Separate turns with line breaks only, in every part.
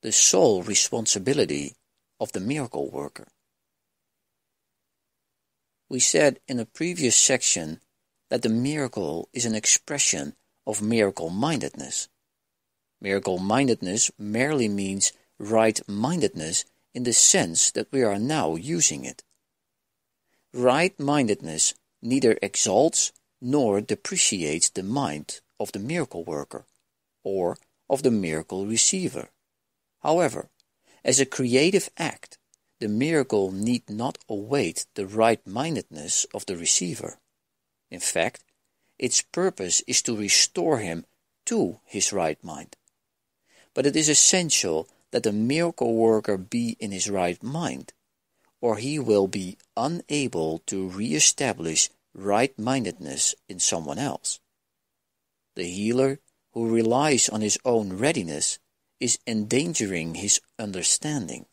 the sole responsibility of the miracle worker. We said in a previous section that the miracle is an expression of miracle-mindedness. Miracle-mindedness merely means right-mindedness in the sense that we are now using it. Right-mindedness neither exalts nor depreciates the mind of the miracle worker or of the miracle receiver. However, as a creative act, the miracle need not await the right-mindedness of the receiver. In fact, its purpose is to restore him to his right mind. But it is essential that the miracle worker be in his right mind, or he will be unable to re-establish right-mindedness in someone else. The healer who relies on his own readiness is endangering his understanding.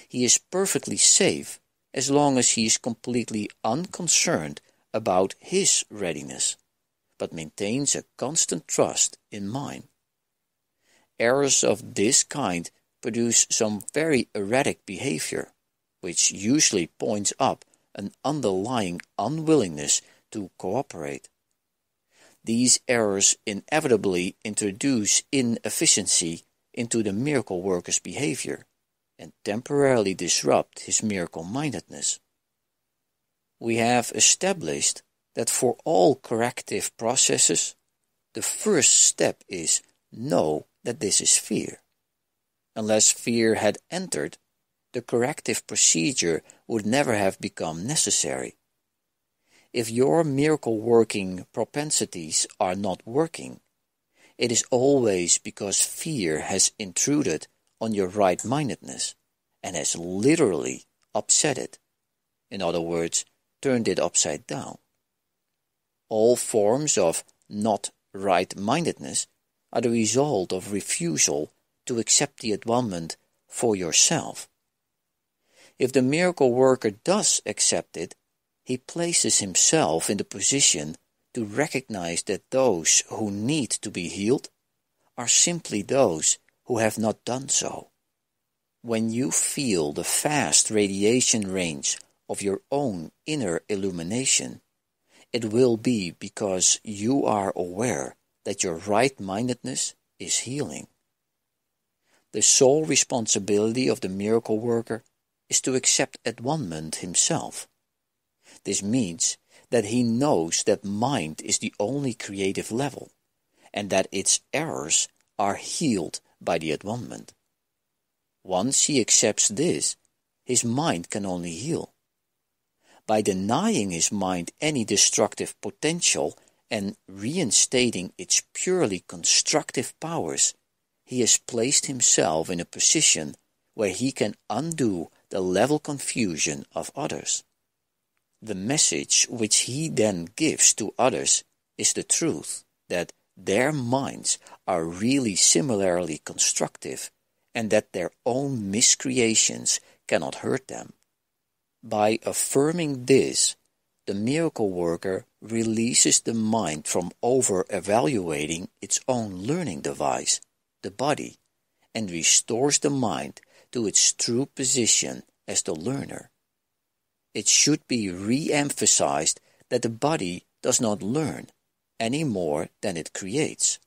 He is perfectly safe as long as he is completely unconcerned about his readiness, but maintains a constant trust in mine. Errors of this kind produce some very erratic behavior, which usually points up an underlying unwillingness to cooperate. These errors inevitably introduce inefficiency into the miracle worker's behavior and temporarily disrupt his miracle-mindedness. We have established that for all corrective processes, the first step is know that this is fear. Unless fear had entered, the corrective procedure would never have become necessary. If your miracle-working propensities are not working, it is always because fear has intruded on your right-mindedness and has literally upset it. In other words, turned it upside down. All forms of not right-mindedness are the result of refusal to accept the atonement for yourself. If the miracle worker does accept it, he places himself in the position to recognize that those who need to be healed are simply those who have not done so. When you feel the vast radiation range of your own inner illumination, it will be because you are aware that your right-mindedness is healing. The sole responsibility of the miracle worker is to accept atonement himself. This means that he knows that mind is the only creative level, and that its errors are healed by the atonement. Once he accepts this, his mind can only heal. By denying his mind any destructive potential and reinstating its purely constructive powers, he has placed himself in a position where he can undo the level confusion of others. The message which he then gives to others is the truth that their minds are really similarly constructive and that their own miscreations cannot hurt them. By affirming this, the miracle worker releases the mind from over-evaluating its own learning device, the body, and restores the mind to its true position as the learner. It should be re-emphasized that the body does not learn any more than it creates.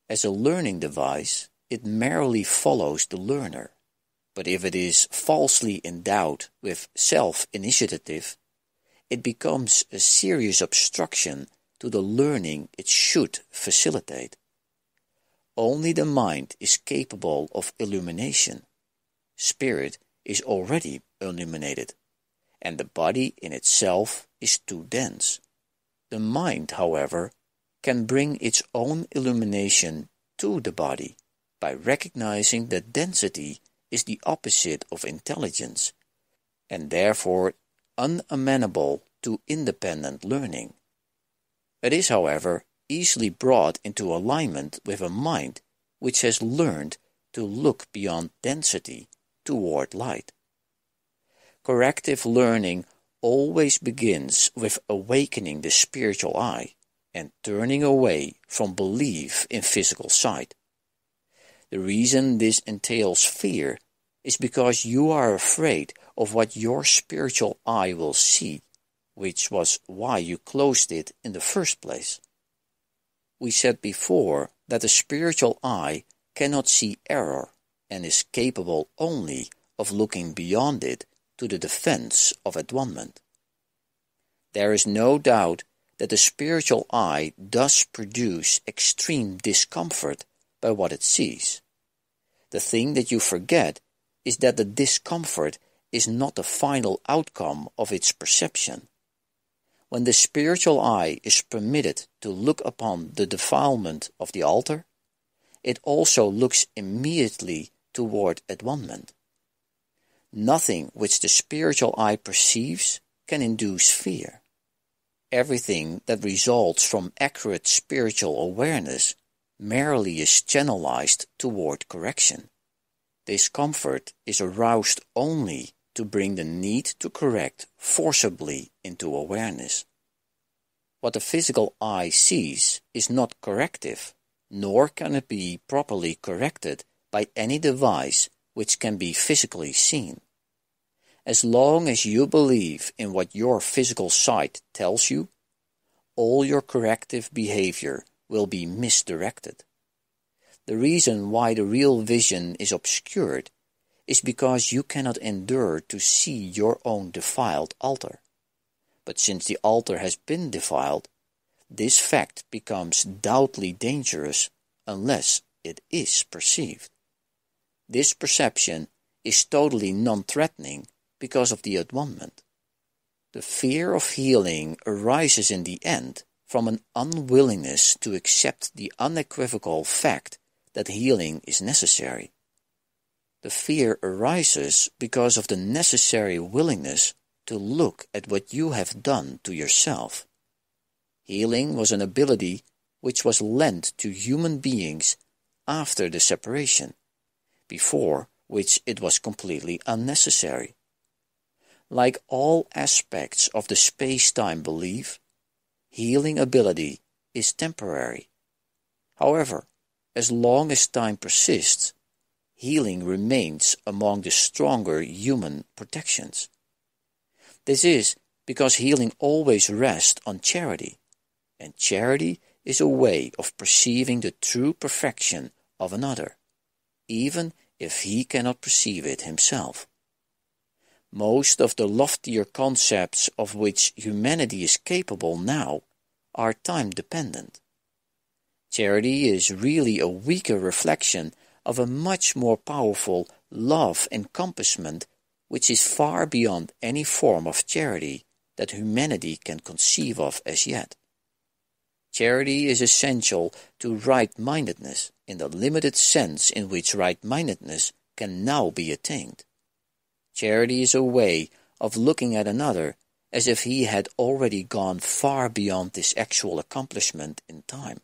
As a learning device, it merely follows the learner, but if it is falsely endowed with self-initiative, it becomes a serious obstruction to the learning it should facilitate. Only the mind is capable of illumination. Spirit is already illuminated, and the body in itself is too dense. The mind, however, can bring its own illumination to the body by recognizing that density is the opposite of intelligence, and therefore unamenable to independent learning. It is, however, easily brought into alignment with a mind which has learned to look beyond density toward light. Corrective learning always begins with awakening the spiritual eye and turning away from belief in physical sight. The reason this entails fear is because you are afraid of what your spiritual eye will see, which was why you closed it in the first place. We said before that the spiritual eye cannot see error and is capable only of looking beyond it to the defense of atonement. There is no doubt that the spiritual eye does produce extreme discomfort by what it sees. The thing that you forget is that the discomfort is not the final outcome of its perception. When the spiritual eye is permitted to look upon the defilement of the altar, it also looks immediately toward atonement. Nothing which the spiritual eye perceives can induce fear. Everything that results from accurate spiritual awareness merely is channelized toward correction. Discomfort is aroused only to bring the need to correct forcibly into awareness. What the physical eye sees is not corrective, nor can it be properly corrected by any device which can be physically seen. As long as you believe in what your physical sight tells you, all your corrective behavior will be misdirected. The reason why the real vision is obscured is because you cannot endure to see your own defiled altar. But since the altar has been defiled, this fact becomes doubly dangerous unless it is perceived. This perception is totally non-threatening because of the atonement. The fear of healing arises in the end from an unwillingness to accept the unequivocal fact that healing is necessary. The fear arises because of the necessary willingness to look at what you have done to yourself. Healing was an ability which was lent to human beings after the separation, before which it was completely unnecessary. Like all aspects of the space-time belief, healing ability is temporary. However, as long as time persists, healing remains among the stronger human protections. This is because healing always rests on charity, and charity is a way of perceiving the true perfection of another, even if he cannot perceive it himself. Most of the loftier concepts of which humanity is capable now are time-dependent. Charity is really a weaker reflection of a much more powerful love encompassment which is far beyond any form of charity that humanity can conceive of as yet. Charity is essential to right-mindedness in the limited sense in which right-mindedness can now be attained. Charity is a way of looking at another as if he had already gone far beyond this actual accomplishment in time.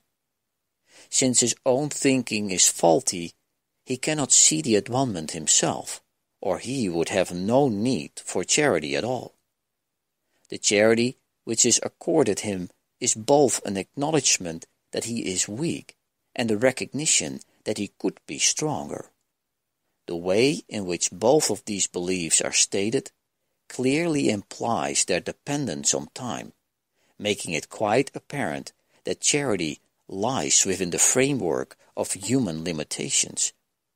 Since his own thinking is faulty, he cannot see the atonement himself, or he would have no need for charity at all. The charity which is accorded him is both an acknowledgement that he is weak and a recognition that he could be stronger. The way in which both of these beliefs are stated clearly implies their dependence on time, making it quite apparent that charity lies within the framework of human limitations,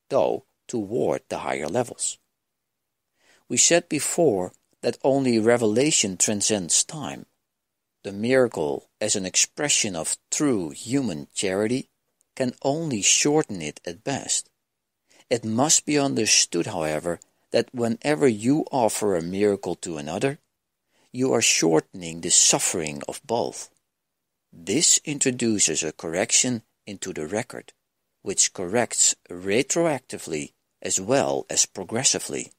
though toward the higher levels. We said before that only revelation transcends time. The miracle, as an expression of true human charity, can only shorten it at best. It must be understood, however, that whenever you offer a miracle to another, you are shortening the suffering of both. This introduces a correction into the record, which corrects retroactively as well as progressively.